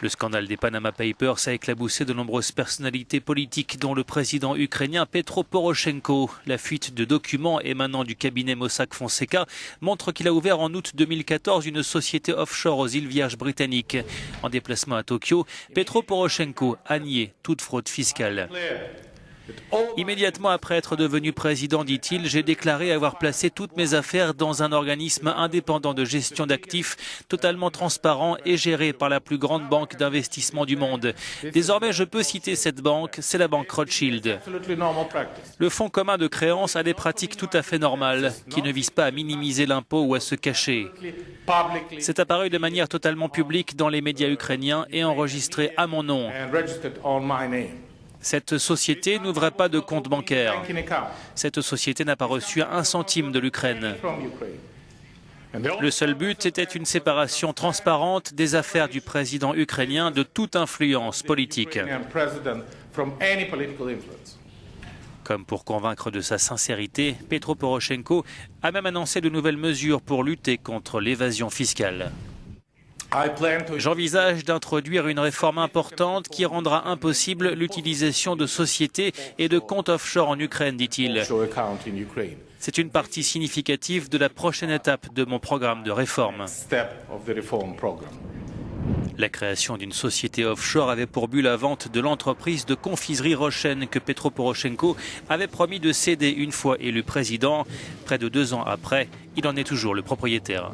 Le scandale des Panama Papers a éclaboussé de nombreuses personnalités politiques, dont le président ukrainien Petro Poroshenko. La fuite de documents émanant du cabinet Mossack Fonseca montre qu'il a ouvert en août 2014 une société offshore aux îles Vierges britanniques. En déplacement à Tokyo, Petro Poroshenko a nié toute fraude fiscale. Immédiatement après être devenu président, dit-il, j'ai déclaré avoir placé toutes mes affaires dans un organisme indépendant de gestion d'actifs, totalement transparent et géré par la plus grande banque d'investissement du monde. Désormais, je peux citer cette banque, c'est la banque Rothschild. Le fonds commun de créances a des pratiques tout à fait normales, qui ne visent pas à minimiser l'impôt ou à se cacher. C'est apparu de manière totalement publique dans les médias ukrainiens et enregistré à mon nom. Cette société n'ouvrait pas de compte bancaire. Cette société n'a pas reçu un centime de l'Ukraine. Le seul but était une séparation transparente des affaires du président ukrainien de toute influence politique. Comme pour convaincre de sa sincérité, Petro Poroshenko a même annoncé de nouvelles mesures pour lutter contre l'évasion fiscale. J'envisage d'introduire une réforme importante qui rendra impossible l'utilisation de sociétés et de comptes offshore en Ukraine, dit-il. C'est une partie significative de la prochaine étape de mon programme de réforme. La création d'une société offshore avait pour but la vente de l'entreprise de confiserie Rochen que Petro Poroshenko avait promis de céder une fois élu président. Près de 2 ans après, il en est toujours le propriétaire.